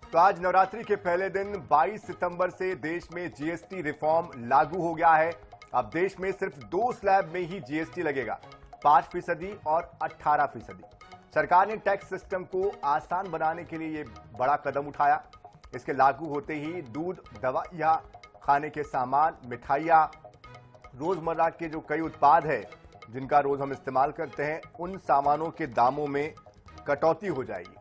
तो आज नवरात्रि के पहले दिन 22 सितंबर से देश में जीएसटी रिफॉर्म लागू हो गया है। अब देश में सिर्फ 2 स्लैब में ही जीएसटी लगेगा, 5% और 18%। सरकार ने टैक्स सिस्टम को आसान बनाने के लिए ये बड़ा कदम उठाया। इसके लागू होते ही दूध, दवाइयां, खाने के सामान, मिठाइयां, रोजमर्रा के जो कई उत्पाद है जिनका रोज हम इस्तेमाल करते हैं, उन सामानों के दामों में कटौती हो जाएगी।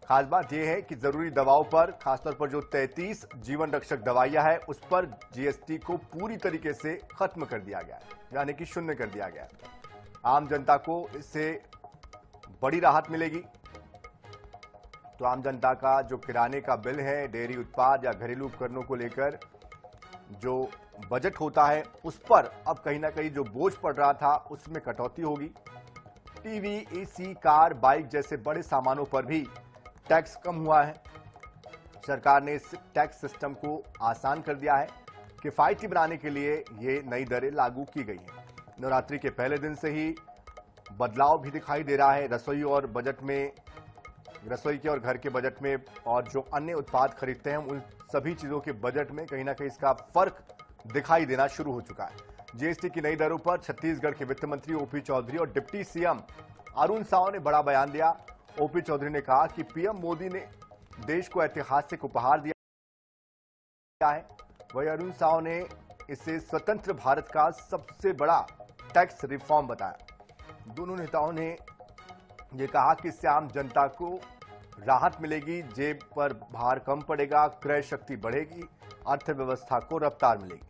खास बात यह है कि जरूरी दवाओं पर, खासतौर पर जो 33 जीवन रक्षक दवाइयां है, उस पर जीएसटी को पूरी तरीके से खत्म कर दिया गया है, यानी कि शून्य कर दिया गया है। आम जनता को इससे बड़ी राहत मिलेगी। तो आम जनता का जो किराने का बिल है, डेयरी उत्पाद या घरेलू उपकरणों को लेकर जो बजट होता है, उस पर अब कहीं ना कहीं जो बोझ पड़ रहा था उसमें कटौती होगी। टीवी, एसी, कार, बाइक जैसे बड़े सामानों पर भी टैक्स कम हुआ है। सरकार ने इस टैक्स सिस्टम को आसान कर दिया है। किफायती बनाने के लिए ये नई दरें लागू की गई हैं। नवरात्रि के पहले दिन से ही बदलाव भी दिखाई दे रहा है। रसोई के और घर के बजट में और जो अन्य उत्पाद खरीदते हैं, उन सभी चीजों के बजट में कहीं ना कहीं इसका फर्क दिखाई देना शुरू हो चुका है। जीएसटी की नई दरों पर छत्तीसगढ़ के वित्त मंत्री ओपी चौधरी और डिप्टी सीएम अरुण साव ने बड़ा बयान दिया। ओपी चौधरी ने कहा कि पीएम मोदी ने देश को ऐतिहासिक उपहार दिया है। वहीं अरुण साव ने इसे स्वतंत्र भारत का सबसे बड़ा टैक्स रिफॉर्म बताया। दोनों नेताओं ने यह कहा कि इससे आम जनता को राहत मिलेगी, जेब पर भार कम पड़ेगा, क्रय शक्ति बढ़ेगी, अर्थव्यवस्था को रफ्तार मिलेगी।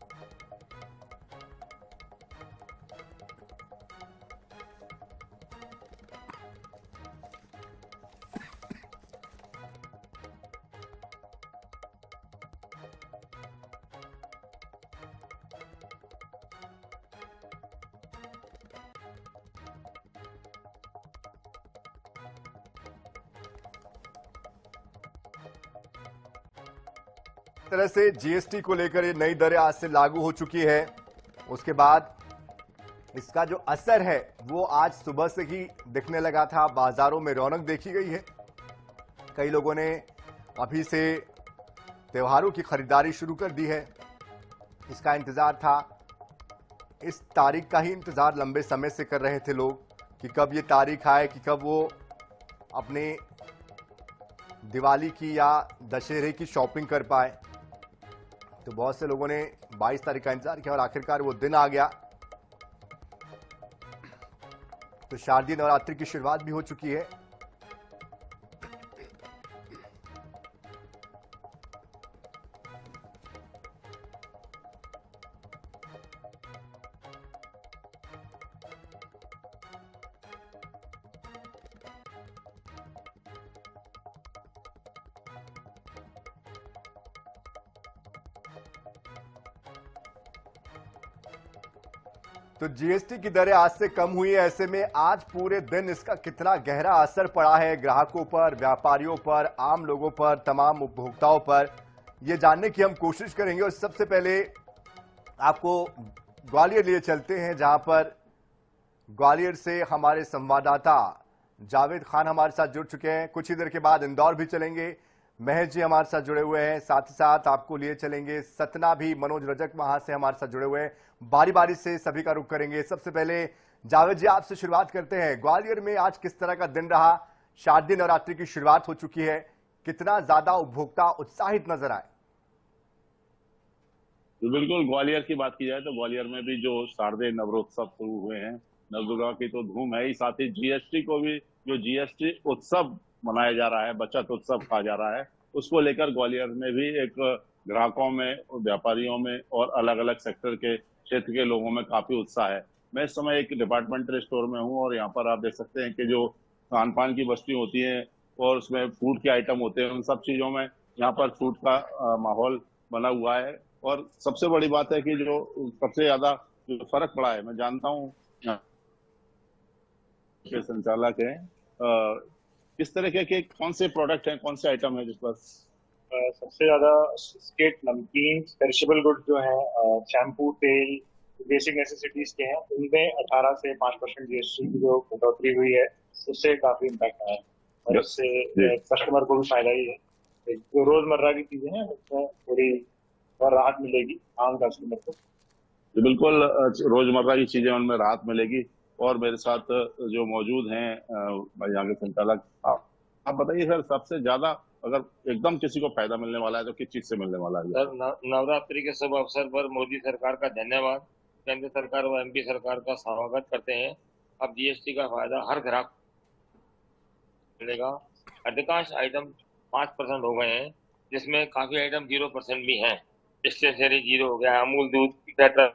तरह से जीएसटी को लेकर ये नई दरें आज से लागू हो चुकी है। उसके बाद इसका जो असर है वो आज सुबह से ही दिखने लगा था। बाजारों में रौनक देखी गई है। कई लोगों ने अभी से त्योहारों की खरीदारी शुरू कर दी है। इसका इंतजार था, इस तारीख का ही इंतजार लंबे समय से कर रहे थे लोग कि कब ये तारीख आए, कि कब वो अपने दिवाली की या दशहरे की शॉपिंग कर पाए। तो बहुत से लोगों ने 22 तारीख का इंतजार किया और आखिरकार वो दिन आ गया। तो शारदीय नवरात्रि की शुरुआत भी हो चुकी है। तो जीएसटी की दरें आज से कम हुई है। ऐसे में आज पूरे दिन इसका कितना गहरा असर पड़ा है ग्राहकों पर, व्यापारियों पर, आम लोगों पर, तमाम उपभोक्ताओं पर, ये जानने की हम कोशिश करेंगे। और सबसे पहले आपको ग्वालियर लिए चलते हैं, जहां पर ग्वालियर से हमारे संवाददाता जावेद खान हमारे साथ जुड़ चुके हैं। कुछ ही देर के बाद इंदौर भी चलेंगे, महेश जी हमारे साथ जुड़े हुए हैं। साथ ही साथ आपको लिए चलेंगे सतना भी, मनोज रजक वहां से हमारे साथ जुड़े हुए हैं। बारी बारी से सभी का रुख करेंगे। सबसे पहले जावेद जी, आपसे शुरुआत करते हैं। ग्वालियर में आज किस तरह का दिन रहा? शारदीय नवरात्रि की शुरुआत हो चुकी है, कितना ज्यादा उपभोक्ता उत्साहित नजर आए? तो बिल्कुल, ग्वालियर की बात की जाए तो ग्वालियर में भी जो शारदीय नवरोत्सव शुरू हुए हैं, नवदुर्गा की तो धूम है ही। साथ ही जीएसटी को भी, जो जीएसटी उत्सव मनाया जा रहा है, बचत उत्सव कहा जा रहा है, उसको लेकर ग्वालियर में भी एक ग्राहकों में, व्यापारियों में और अलग अलग सेक्टर के क्षेत्र के लोगों में काफी उत्साह है। मैं इस समय एक डिपार्टमेंटल स्टोर में हूँ और यहाँ पर आप देख सकते हैं कि जो खान पान की वस्तुएं होती हैं और उसमें फूड के आइटम होते हैं, उन सब चीजों में यहाँ पर छूट का माहौल बना हुआ है। और सबसे बड़ी बात है कि जो सबसे ज्यादा जो फर्क पड़ा है, मैं जानता हूँ के संचालक है, किस तरह के कौन से प्रोडक्ट हैं, कौन से आइटम है जिस पर सबसे ज्यादा बिस्किट, नमकीन, पेरिशेबल गुड जो है, शैम्पू, तेल, बेसिक नेसेसिटीज के हैं, उनमें 18 से 5% जीएसटी की जो कटौती हुई है, उससे काफी इम्पैक्ट आया है और इससे कस्टमर को भी फायदा ही है। जो रोजमर्रा की चीजें हैं उसमें थोड़ी और राहत मिलेगी आम कस्टमर को। जी बिल्कुल, रोजमर्रा की चीजें उनमें राहत मिलेगी। और मेरे साथ जो मौजूद हैं यहाँ के संचालक, आप बताइए सर, सबसे ज्यादा अगर एकदम किसी को फायदा मिलने वाला है तो किस चीज से मिलने वाला है? सर, नवरात्रि के शुभ अवसर पर मोदी सरकार का धन्यवाद, केंद्र सरकार व एमपी सरकार का स्वागत करते हैं। अब जीएसटी का फायदा हर ग्राहक मिलेगा। अधिकांश आइटम 5% हो गए हैं, जिसमें काफी आइटम 0% भी हैं। स्टेशनरी 0 हो गया, अमूल दूध, टेट्रा।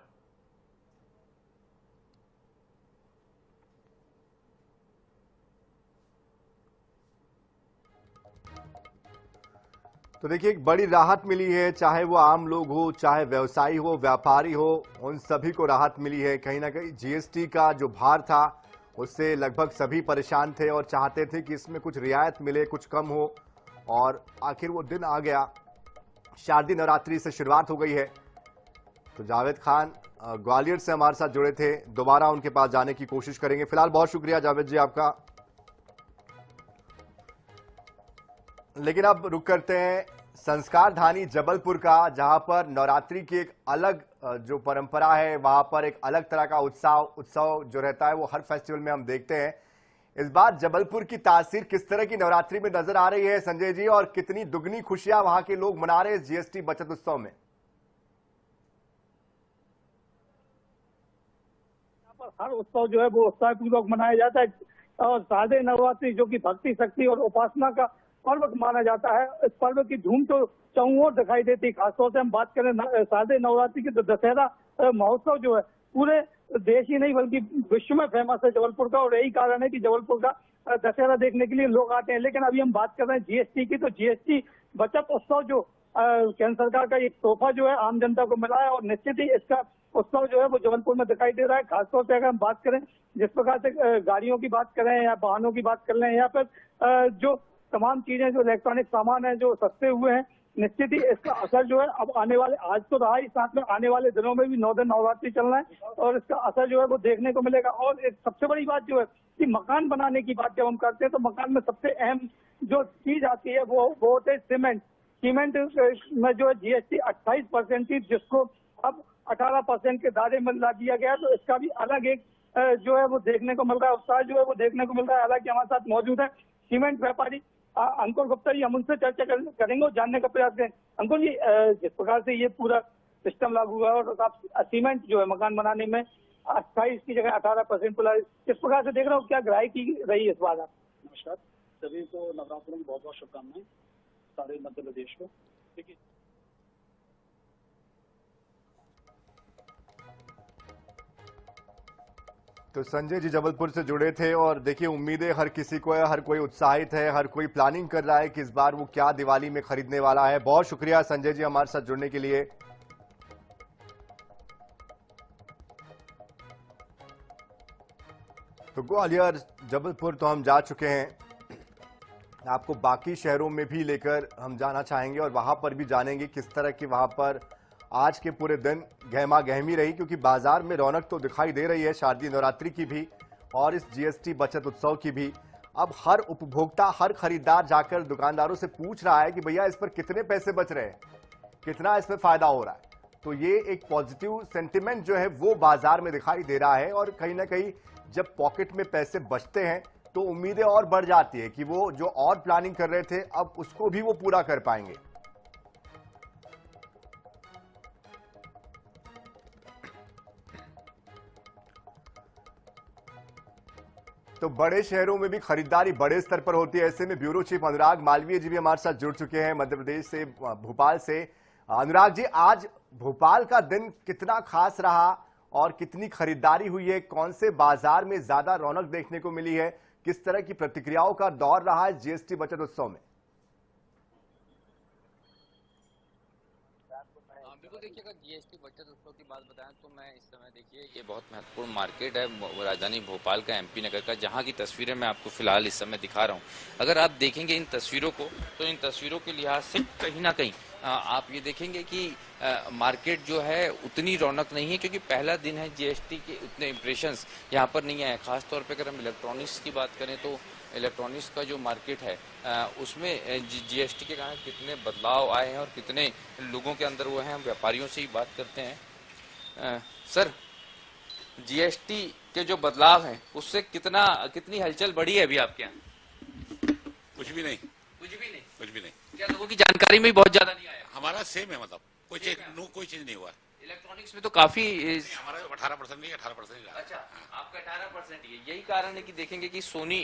तो देखिए, एक बड़ी राहत मिली है, चाहे वो आम लोग हो, चाहे व्यवसायी हो, व्यापारी हो, उन सभी को राहत मिली है। कहीं ना कहीं जीएसटी का जो भार था उससे लगभग सभी परेशान थे और चाहते थे कि इसमें कुछ रियायत मिले, कुछ कम हो, और आखिर वो दिन आ गया। शारदीय नवरात्रि से शुरुआत हो गई है। तो जावेद खान ग्वालियर से हमारे साथ जुड़े थे, दोबारा उनके पास जाने की कोशिश करेंगे। फिलहाल बहुत शुक्रिया जावेद जी आपका। लेकिन अब रुक करते हैं संस्कार धानी जबलपुर का, जहां पर नवरात्रि की एक अलग जो परंपरा है, वहां पर एक अलग तरह का उत्सव जो रहता है वो हर फेस्टिवल में हम देखते हैं। इस बार जबलपुर की तासीर किस तरह की नवरात्रि में नजर आ रही है संजय जी, और कितनी दुगनी खुशियां वहां के लोग मना रहे हैं जीएसटी बचत उत्सव में? हर उत्सव जो है वो उत्साहपूर्वक मनाया जाता है और शारदीय नवरात्रि जो कि भक्ति, शक्ति और उपासना का पर्व माना जाता है। इस पर्व की धूम तो चारों ओर दिखाई देती है। खासतौर से हम बात करें शारदीय नवरात्रि की, तो दशहरा महोत्सव जो है पूरे देश ही नहीं बल्कि विश्व में फेमस है जबलपुर का, और यही कारण है कि जबलपुर का दशहरा देखने के लिए लोग आते हैं। लेकिन अभी हम बात कर रहे हैं जीएसटी की, तो जीएसटी बचत उत्सव जो केंद्र सरकार का एक तोहफा जो है आम जनता को मिला है, और निश्चित ही इसका उत्सव जो है वो जबलपुर में दिखाई दे रहा है। खासतौर से अगर हम बात करें, जिस प्रकार से गाड़ियों की बात करें या वाहनों की बात कर लें, या फिर जो तमाम चीजें, जो इलेक्ट्रॉनिक सामान है जो सस्ते हुए हैं, निश्चित ही इसका असर जो है अब आने वाले, आज तो रहा ही, साथ में आने वाले दिनों में भी 9 दिन नवरात्रि चलना है और इसका असर जो है वो देखने को मिलेगा। और एक सबसे बड़ी बात जो है कि मकान बनाने की बात जब हम करते हैं, तो मकान में सबसे अहम जो चीज आती है वो होते सीमेंट में जो है जीएसटी 28% थी, जिसको अब 18% के दायरे में ला दिया गया। तो इसका भी अलग एक जो है वो देखने को मिल रहा है, उत्साह जो है वो देखने को मिल रहा है। हालांकि हमारे साथ मौजूद है सीमेंट व्यापारी अंकुर गुप्ता जी, हम उनसे चर्चा करेंगे और जानने का प्रयास करें। अंकुर जी, जिस प्रकार से ये पूरा सिस्टम लागू हुआ और सीमेंट जो है मकान बनाने में 28 की जगह 18% खुला, किस प्रकार से देख रहे हो, क्या ग्राहकी रही है इस बार? आप नमस्कार, सभी को नवरात्रों की बहुत बहुत शुभकामनाएं, सारे मध्य प्रदेश को। देखिए, तो संजय जी जबलपुर से जुड़े थे, और देखिए उम्मीदें हर किसी को है, हर कोई उत्साहित है, हर कोई प्लानिंग कर रहा है कि इस बार वो क्या दिवाली में खरीदने वाला है। बहुत शुक्रिया संजय जी हमारे साथ जुड़ने के लिए। तो ग्वालियर, जबलपुर तो हम जा चुके हैं, आपको बाकी शहरों में भी लेकर हम जाना चाहेंगे और वहां पर भी जानेंगे किस तरह की वहां पर आज के पूरे दिन गहमा गहमी रही, क्योंकि बाजार में रौनक तो दिखाई दे रही है शारदीय नवरात्रि की भी और इस जीएसटी बचत उत्सव की भी। अब हर उपभोक्ता, हर खरीदार जाकर दुकानदारों से पूछ रहा है कि भैया इस पर कितने पैसे बच रहे हैं, कितना इसमें फायदा हो रहा है। तो ये एक पॉजिटिव सेंटिमेंट जो है वो बाजार में दिखाई दे रहा है, और कहीं ना कहीं जब पॉकेट में पैसे बचते हैं तो उम्मीदें और बढ़ जाती है कि वो जो और प्लानिंग कर रहे थे अब उसको भी वो पूरा कर पाएंगे। तो बड़े शहरों में भी खरीदारी बड़े स्तर पर होती है। ऐसे में ब्यूरो चीफ अनुराग मालवीय जी भी हमारे साथ जुड़ चुके हैं मध्य प्रदेश से, भोपाल से। अनुराग जी, आज भोपाल का दिन कितना खास रहा और कितनी खरीदारी हुई है? कौन से बाजार में ज्यादा रौनक देखने को मिली है? किस तरह की प्रतिक्रियाओं का दौर रहा है जीएसटी बचत उत्सव में? बिल्कुल, देखिए अगर जीएसटी बचत उत्सव की बात बताएं तो मैं इस समय, देखिए ये बहुत महत्वपूर्ण मार्केट है राजधानी भोपाल का, एमपी नगर का, जहां की तस्वीरें मैं आपको फिलहाल इस समय दिखा रहा हूं। अगर आप देखेंगे इन तस्वीरों को, तो इन तस्वीरों के लिहाज से कहीं ना कहीं आप ये देखेंगे कि मार्केट जो है उतनी रौनक नहीं है, क्योंकि पहला दिन है जीएसटी के, उतने इंप्रेशंस यहाँ पर नहीं आए। खासतौर पर अगर हम इलेक्ट्रॉनिक्स की बात करें तो इलेक्ट्रॉनिक्स का जो मार्केट है उसमें जीएसटी के कारण कितने बदलाव आए हैं और कितने लोगों के अंदर वो हैं, हम व्यापारियों से ही बात करते हैं। सर, जीएसटी के जो बदलाव हैं उससे कितनी हलचल बढ़ी है अभी आपके यहाँ? कुछ भी नहीं। कुछ भी नहीं? कुछ भी नहीं। क्या लोगों की जानकारी में बहुत ज्यादा नहीं आया? हमारा सेम है, मतलब कोई चीज नहीं हुआ। इलेक्ट्रॉनिक्स में तो काफी हमारा 18% नहीं, 18%। अच्छा, आपका 18% ही है। यही कारण है कि देखेंगे कि सोनी,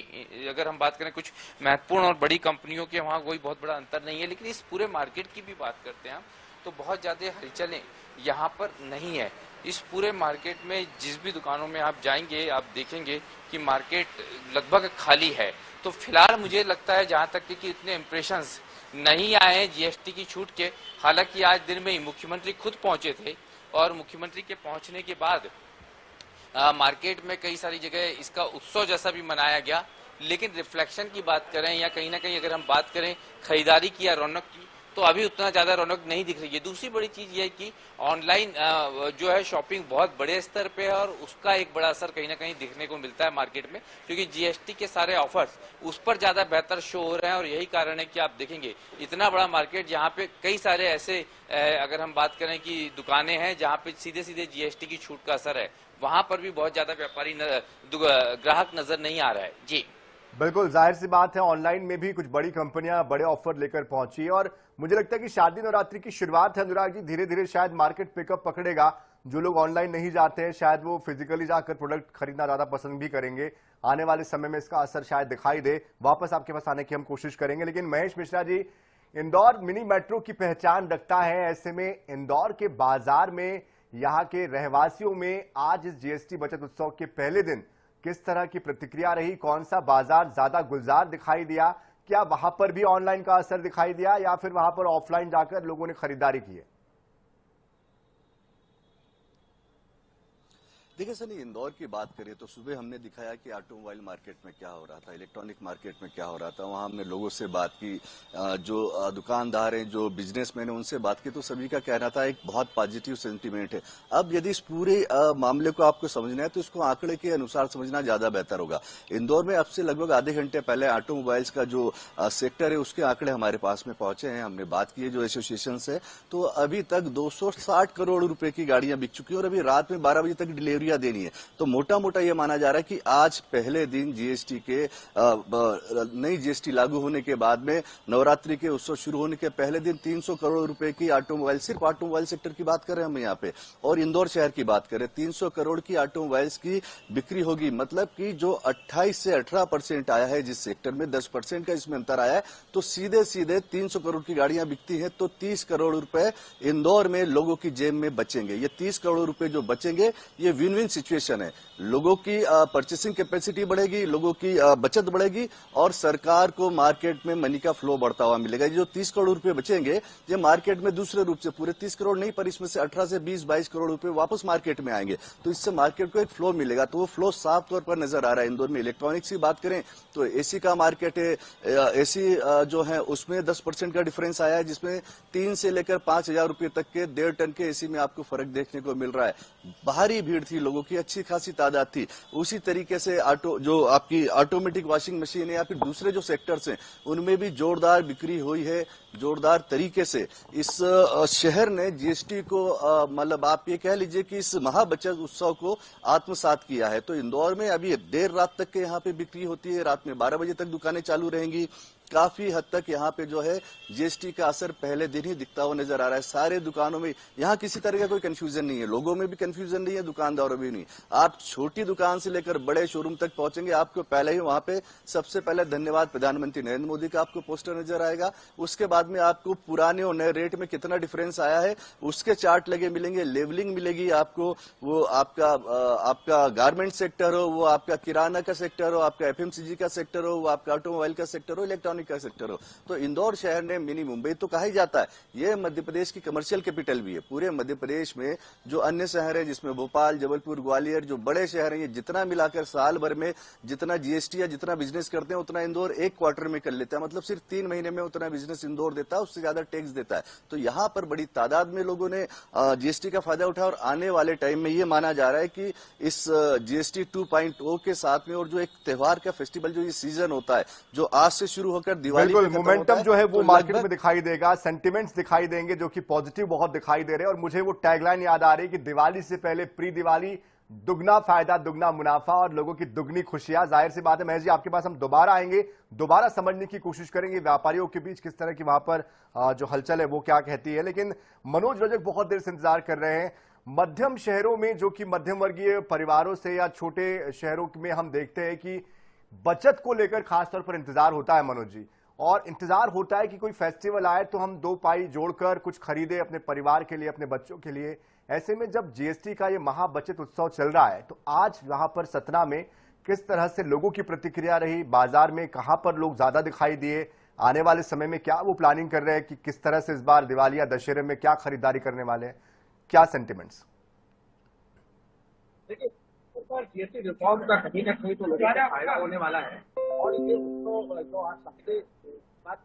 अगर हम बात करें कुछ महत्वपूर्ण और बड़ी कंपनियों के, वहाँ कोई बहुत बड़ा अंतर नहीं है, लेकिन इस पूरे मार्केट की भी बात करते हैं हम तो बहुत ज्यादा हलचलें यहाँ पर नहीं है। इस पूरे मार्केट में जिस भी दुकानों में आप जाएंगे आप देखेंगे कि मार्केट लगभग खाली है। तो फिलहाल मुझे लगता है जहां तक कि इतने इम्प्रेशंस नहीं आए हैं जीएसटी की छूट के। हालांकि आज दिन में ही मुख्यमंत्री खुद पहुंचे थे और मुख्यमंत्री के पहुंचने के बाद मार्केट में कई सारी जगह इसका उत्सव जैसा भी मनाया गया, लेकिन रिफ्लेक्शन की बात करें या कहीं ना कहीं अगर हम बात करें खरीदारी की या रौनक की, तो अभी उतना ज्यादा रौनक नहीं दिख रही है। दूसरी बड़ी चीज ये है कि ऑनलाइन जो है शॉपिंग बहुत बड़े स्तर पे है और उसका एक बड़ा असर कहीं ना कहीं दिखने को मिलता है मार्केट में, क्योंकि जीएसटी के सारे ऑफर्स उस पर ज्यादा बेहतर शो हो रहे हैं। और यही कारण है कि आप देखेंगे इतना बड़ा मार्केट जहाँ पे कई सारे ऐसे अगर हम बात करें कि दुकानें हैं जहाँ पे सीधे सीधे जीएसटी की छूट का असर है, वहां पर भी बहुत ज्यादा व्यापारी ग्राहक नजर नहीं आ रहा है। जी बिल्कुल, जाहिर सी बात है ऑनलाइन में भी कुछ बड़ी कंपनियां बड़े ऑफर लेकर पहुंची है और मुझे लगता है कि शादी नवरात्रि की शुरुआत है अनुराग जी, धीरे धीरे शायद मार्केट पिकअप पकड़ेगा। जो लोग ऑनलाइन नहीं जाते हैं शायद वो फिजिकली जाकर प्रोडक्ट खरीदना ज्यादा पसंद भी करेंगे। आने वाले समय में इसका असर शायद दिखाई दे। वापस आपके पास आने की हम कोशिश करेंगे, लेकिन महेश मिश्रा जी, इंदौर मिनी मेट्रो की पहचान रखता है, ऐसे में इंदौर के बाजार में यहाँ के रहवासियों में आज इस जीएसटी बचत उत्सव के पहले दिन किस तरह की प्रतिक्रिया रही? कौन सा बाजार ज्यादा गुलजार दिखाई दिया? क्या वहां पर भी ऑनलाइन का असर दिखाई दिया या फिर वहां पर ऑफलाइन जाकर लोगों ने खरीदारी की है? देखिए सर, इंदौर की बात करें तो सुबह हमने दिखाया कि ऑटोमोबाइल मार्केट में क्या हो रहा था, इलेक्ट्रॉनिक मार्केट में क्या हो रहा था। वहां हमने लोगों से बात की, जो दुकानदार हैं, जो बिजनेसमैन हैं, उनसे बात की, तो सभी का कहना था एक बहुत पॉजिटिव सेंटीमेंट है। अब यदि इस पूरे मामले को आपको समझना है तो इसको आंकड़े के अनुसार समझना ज्यादा बेहतर होगा। इंदौर में अब से लगभग आधे घंटे पहले ऑटोमोबाइल्स का जो सेक्टर है उसके आंकड़े हमारे पास में पहुंचे हैं। हमने बात की है जो एसोसिएशन है, तो अभी तक 260 करोड़ रुपए की गाड़ियां बिक चुकी हैं और अभी रात में 12 बजे तक डिलीवरी देनी है। तो मोटा मोटा यह माना जा रहा है कि आज पहले दिन जीएसटी के नई जीएसटी लागू होने के बाद में नवरात्रि के उत्सव शुरू होने के पहले दिन 300 करोड़ रुपए की ऑटोमोबाइल, सिर्फ ऑटोमोबाइल सेक्टर की बात कर रहे हैं हम यहाँ पे, और इंदौर शहर की बात करें 300 करोड़ की ऑटोमोबाइल्स की बिक्री होगी। मतलब कि जो 28 से 18% आया है जिस सेक्टर में, 10% का इसमें अंतर आया है, तो सीधे सीधे 300 करोड़ की गाड़ियां बिकती हैं तो 30 करोड़ रुपए इंदौर में लोगों की जेब में बचेंगे। ये 30 करोड़ रुपए जो बचेंगे ये विन विन सिचुएशन है। लोगों की परचेसिंग कैपेसिटी बढ़ेगी, लोगों की बचत बढ़ेगी और सरकार को मार्केट में मनी का फ्लो बढ़ता हुआ मिलेगा। जो 30 करोड़ रुपए बचेंगे ये मार्केट में दूसरे रूप से, पूरे 30 करोड़ नहीं पर इसमें से 18 से 20-22 करोड़ रुपए वापस मार्केट में आएंगे, तो इससे मार्केट को एक फ्लो मिलेगा। तो वो फ्लो साफ तौर पर नजर आ रहा है इंदौर में। इलेक्ट्रॉनिक्स की बात करें तो एसी का मार्केट है, एसी जो है उसमें 10% का डिफरेंस आया है, जिसमें 3 से लेकर 5,000 रुपए तक के 1.5 टन के एसी में आपको फर्क देखने को मिल रहा है। भारी भीड़ थी, लोगों की अच्छी खासी तादाद थी। उसी तरीके से जो आपकी ऑटोमेटिक वॉशिंग मशीन है या फिर दूसरे जो सेक्टर्स हैं उनमें भी जोरदार बिक्री हुई है। जोरदार तरीके से इस शहर ने जीएसटी को मतलब आप ये कह लीजिए कि इस महाबचत उत्सव को आत्मसात किया है। तो इंदौर में अभी देर रात तक के यहाँ पे बिक्री होती है, रात में 12 बजे तक दुकानें चालू रहेंगी। काफी हद तक यहाँ पे जो है जीएसटी का असर पहले दिन ही दिखता हुआ नजर आ रहा है। सारे दुकानों में यहाँ किसी तरह का कोई कंफ्यूजन नहीं है, लोगों में भी कंफ्यूजन नहीं है, दुकानदारों में भी नहीं। आप छोटी दुकान से लेकर बड़े शोरूम तक पहुंचेंगे, आपको पहले ही वहां पे सबसे पहले धन्यवाद प्रधानमंत्री नरेंद्र मोदी का आपको पोस्टर नजर आएगा। उसके बाद में आपको पुराने और नए रेट में कितना डिफरेंस आया है उसके चार्ट लगे मिलेंगे, लेवलिंग मिलेगी आपको। वो आपका गारमेंट सेक्टर हो, वो आपका किराना का सेक्टर हो, आपका एफएमसीजी का सेक्टर हो, वो आपका ऑटोमोबाइल का सेक्टर हो, इलेक्ट्रॉनिक इलेक्ट्रॉनिक का सेक्टर हो। तो इंदौर शहर ने मिनी मुंबई तो कहा ही जाता है, ये मध्य प्रदेश की कमर्शियल कैपिटल भी है। पूरे मध्य प्रदेश में जो अन्य शहर है, जिसमें भोपाल, जबलपुर, ग्वालियर, जो बड़े शहर हैं, ये जितना मिलाकर साल भर में जितना जीएसटी या जितना बिजनेस करते हैं उतना इंदौर एक क्वार्टर में कर लेता है। मतलब सिर्फ 3 महीने में उतना बिजनेस इंदौर देता है, उससे ज्यादा टैक्स देता है। तो यहाँ पर बड़ी तादाद में लोगों ने जीएसटी का फायदा उठाया और आने वाले टाइम में ये माना जा रहा है कि इस जीएसटी 2.0 के साथ में और जो एक त्योहार का फेस्टिवल जो ये सीजन होता है, जो आज से शुरू होकर दिवाली बिल्कुल मोमेंटम जो है वो तो मार्केट में दिखाई देगा, सेंटिमेंट्स दिखाई देंगे जो कि पॉजिटिव बहुत दिखाई दे रहे हैं। और मुझे वो टैगलाइन याद आ रही है कि दिवाली से पहले प्री दिवाली, दुगना फायदा दुगना मुनाफा और लोगों की दुगनी खुशियां। जाहिर सी बात है महेश जी, आपके पास हम दोबारा आएंगे, दोबारा समझने की कोशिश करेंगे व्यापारियों के बीच किस तरह की वहां पर जो हलचल है वो क्या कहती है। लेकिन मनोज रजक बहुत देर से इंतजार कर रहे हैं। मध्यम शहरों में, जो कि मध्यम वर्गीय परिवारों से या छोटे शहरों में हम देखते हैं कि बचत को लेकर खासतौर पर इंतजार होता है मनोज जी, और इंतजार होता है कि कोई फेस्टिवल आए तो हम 2 पाई जोड़कर कुछ खरीदे अपने परिवार के लिए, अपने बच्चों के लिए। ऐसे में जब जीएसटी का ये महा बचत उत्सव चल रहा है तो आज वहां पर सतना में किस तरह से लोगों की प्रतिक्रिया रही, बाजार में कहां पर लोग ज्यादा दिखाई दिए, आने वाले समय में क्या वो प्लानिंग कर रहे हैं कि किस तरह से इस बार दिवाली या दशहरे में क्या खरीदारी करने वाले हैं, क्या सेंटिमेंट्स? देखिए, सरकार जीएसटी रिफॉर्म का कहीं ना कहीं तो लोगों को फायदा होने वाला है। और ये तो जो आज सबसे बात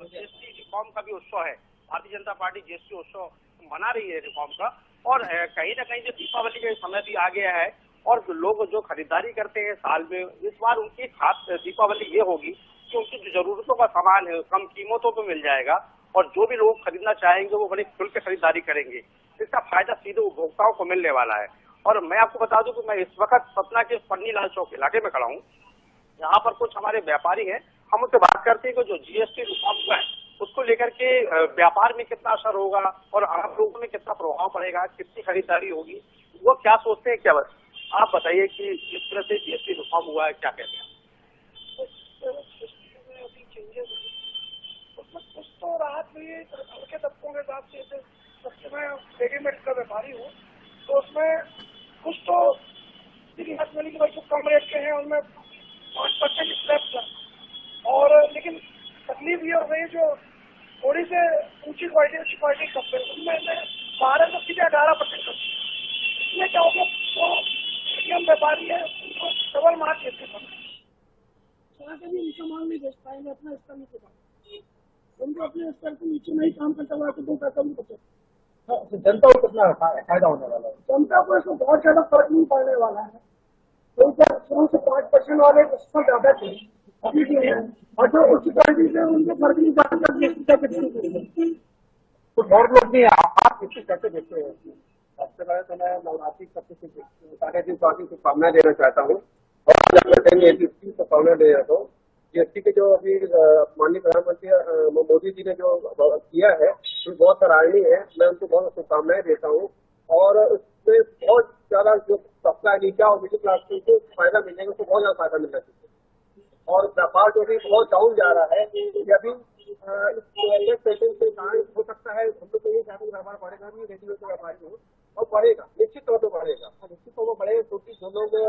जीएसटी रिफॉर्म का भी उत्सव है। भारतीय जनता पार्टी जीएसटी उत्सव मना रही है रिफॉर्म का, और कहीं ना कहीं जो दीपावली का समय भी आ गया है और लोग जो खरीदारी करते हैं साल में, इस बार उनकी खास दीपावली ये होगी कि उनकी जो जरूरतों का सामान है कम कीमतों पे मिल जाएगा, और जो भी लोग खरीदना चाहेंगे वो बड़ी खुल के खरीदारी करेंगे। इसका फायदा सीधे उपभोक्ताओं को मिलने वाला है। और मैं आपको बता दूं कि मैं इस वक्त सतना के पन्नी लाल चौक इलाके में खड़ा हूँ। यहाँ पर कुछ हमारे व्यापारी हैं, हम उनसे बात करते हैं कि जो जीएसटी रिफॉर्म हुआ है उसको लेकर के व्यापार में कितना असर होगा और आम लोगों में कितना प्रभाव पड़ेगा, कितनी खरीदारी होगी, वो क्या सोचते हैं। क्या बस आप बताइए कि जिस तरह से जीएसटी रिफॉर्म हुआ है क्या कहते हैं? उसमें कुछ तो राहत हुई है हल्के तबकों के हिसाब से। जैसे मैं रेडीमेड का व्यापारी हूँ तो उसमें कुछ तो राहत मिली कि भाई जो कम रेट के हैं उनमें 5% स्लैब, और लेकिन तकलीफ ये हो गई जो थोड़ी से ऊंची क्वालिटी अच्छी क्वालिटी कपड़े उनमें 12 से सीधे 18% कर। इसमें क्या हो गया, तो मीडियम व्यापारी है उनको डबल मार देते हैं, भी नीचे माल नहीं बेच पाएंगे, अपना स्तर नीचे पाएंगे, उनको अपने स्तर के नीचे नहीं काम करता हुआ तो 2 पैसा भी बचे। जनता को कितना फायदा होने वाला है? जनता को इसमें बहुत ज्यादा फर्क नहीं पड़ने वाला है। तो 5% वाले उसमें ज्यादा थे अभी भी है, और जो उच्च क्वालिटी से उनको फर्क नहीं पड़ता। तो और लोग भी आप इसकी कैसे देखते हैं? सबसे पहले तो मैं नवरात्रि सारे दिन स्वास्थ्य की शुभकामना देना चाहता हूँ, और शुभकामना दे रहा हूँ। जीएसटी के जो अभी माननीय प्रधानमंत्री मोदी जी ने जो किया है वो बहुत सराहनीय है। मैं उनको बहुत शुभकामनाएं देता हूँ, और उसमें बहुत ज्यादा जो तबका नीचा और मिडिल क्लास को फायदा मिलेगा, उसको बहुत ज्यादा फायदा मिलना चाहिए। और व्यापार जो भी बहुत डाउन जा रहा है, ये अभी इस पेशेंट के कारण हो सकता है। हम लोग तो ये चाहते हैं व्यापार बढ़ेगा, भी रेडियो का व्यापारी हो और बढ़ेगा, निश्चित तौर पर बढ़ेगा, और निश्चित तौर पर बढ़ेगा क्योंकि दोनों में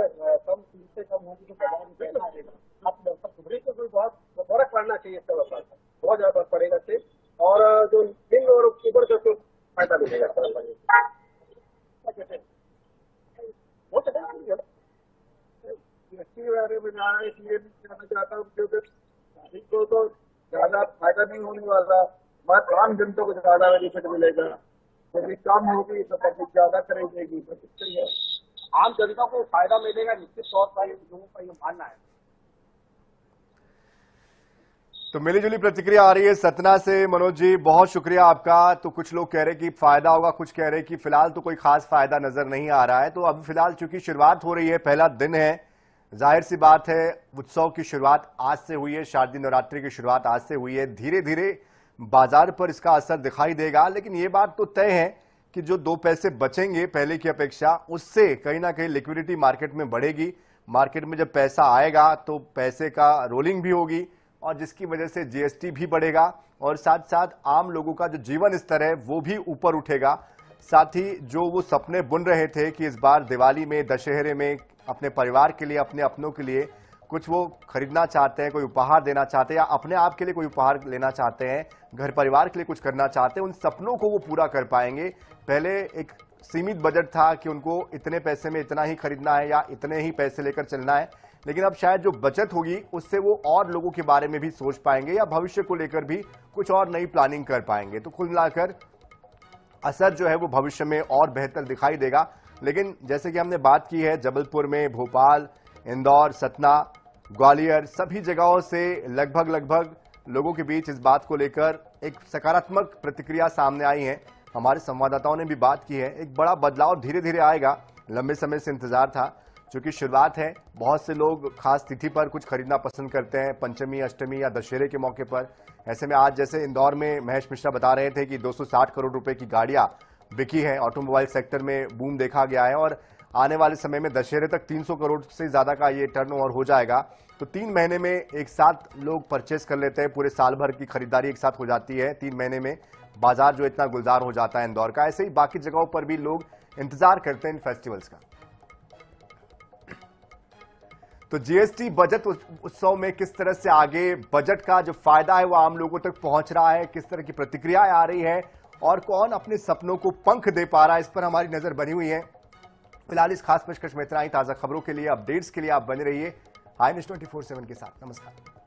कम फीस से कम होगी तो बाजार में आप सुधरे तो कोई बहुत फर्क पड़ना चाहिए इसका व्यापार का, बहुत ज्यादा फर्क पड़ेगा इससे, और जो दिन और ऊपर जो फायदा मिलेगा जीएसटी के बारे में इसलिए कहना चाहता हूँ क्योंकि नागरिक को तो ज्यादा फायदा नहीं होने वाला, बात आम जनता को ज्यादा बेनिफिट मिलेगा। यदि कम होगी तो पब्लिक ज्यादा खरीदेगी, तो इससे आम जनता को फायदा मिलेगा, निश्चित तौर पर लोगों का ये मानना है। तो मिलीजुली प्रतिक्रिया आ रही है सतना से। मनोज जी बहुत शुक्रिया आपका। तो कुछ लोग कह रहे कि फायदा होगा, कुछ कह रहे कि फिलहाल तो कोई खास फायदा नजर नहीं आ रहा है। तो अभी फिलहाल चूंकि शुरुआत हो रही है, पहला दिन है, जाहिर सी बात है उत्सव की शुरुआत आज से हुई है, शारदीय नवरात्रि की शुरुआत आज से हुई है। धीरे धीरे बाजार पर इसका असर दिखाई देगा, लेकिन ये बात तो तय है कि जो 2 पैसे बचेंगे पहले की अपेक्षा, उससे कहीं ना कहीं लिक्विडिटी मार्केट में बढ़ेगी। मार्केट में जब पैसा आएगा तो पैसे का रोलिंग भी होगी, और जिसकी वजह से जीएसटी भी बढ़ेगा, और साथ साथ आम लोगों का जो जीवन स्तर है वो भी ऊपर उठेगा। साथ ही जो वो सपने बुन रहे थे कि इस बार दिवाली में, दशहरे में अपने परिवार के लिए, अपने अपनों के लिए कुछ वो खरीदना चाहते हैं, कोई उपहार देना चाहते हैं या अपने आप के लिए कोई उपहार लेना चाहते हैं, घर परिवार के लिए कुछ करना चाहते हैं, उन सपनों को वो पूरा कर पाएंगे। पहले एक सीमित बजट था कि उनको इतने पैसे में इतना ही खरीदना है या इतने ही पैसे लेकर चलना है, लेकिन अब शायद जो बचत होगी उससे वो और लोगों के बारे में भी सोच पाएंगे या भविष्य को लेकर भी कुछ और नई प्लानिंग कर पाएंगे। तो कुल मिलाकर असर जो है वो भविष्य में और बेहतर दिखाई देगा। लेकिन जैसे कि हमने बात की है, जबलपुर में, भोपाल, इंदौर, सतना, ग्वालियर सभी जगहों से लगभग लोगों के बीच इस बात को लेकर एक सकारात्मक प्रतिक्रिया सामने आई है। हमारे संवाददाताओं ने भी बात की है, एक बड़ा बदलाव धीरे धीरे आएगा, लंबे समय से इंतजार था, क्योंकि शुरुआत है। बहुत से लोग खास तिथि पर कुछ खरीदना पसंद करते हैं, पंचमी, अष्टमी या दशहरे के मौके पर। ऐसे में आज जैसे इंदौर में महेश मिश्रा बता रहे थे कि 260 करोड़ रुपए की गाड़ियां बिकी है, ऑटोमोबाइल सेक्टर में बूम देखा गया है और आने वाले समय में दशहरे तक 300 करोड़ से ज्यादा का ये टर्नओवर हो जाएगा। तो 3 महीने में एक साथ लोग परचेस कर लेते हैं, पूरे साल भर की खरीदारी एक साथ हो जाती है 3 महीने में। बाजार जो इतना गुलजार हो जाता है इंदौर का, ऐसे ही बाकी जगहों पर भी लोग इंतजार करते हैं इन फेस्टिवल्स का। तो जीएसटी बजट उत्सव में किस तरह से आगे बजट का जो फायदा है वो आम लोगों तक पहुंच रहा है, किस तरह की प्रतिक्रियाएं आ रही है और कौन अपने सपनों को पंख दे पा रहा है, इस पर हमारी नजर बनी हुई है। फिलहाल इस खास पेशकश में इतना ही। ताजा खबरों के लिए, अपडेट्स के लिए आप बने रहिए आई न्यूज़ 24/7 के साथ। नमस्कार।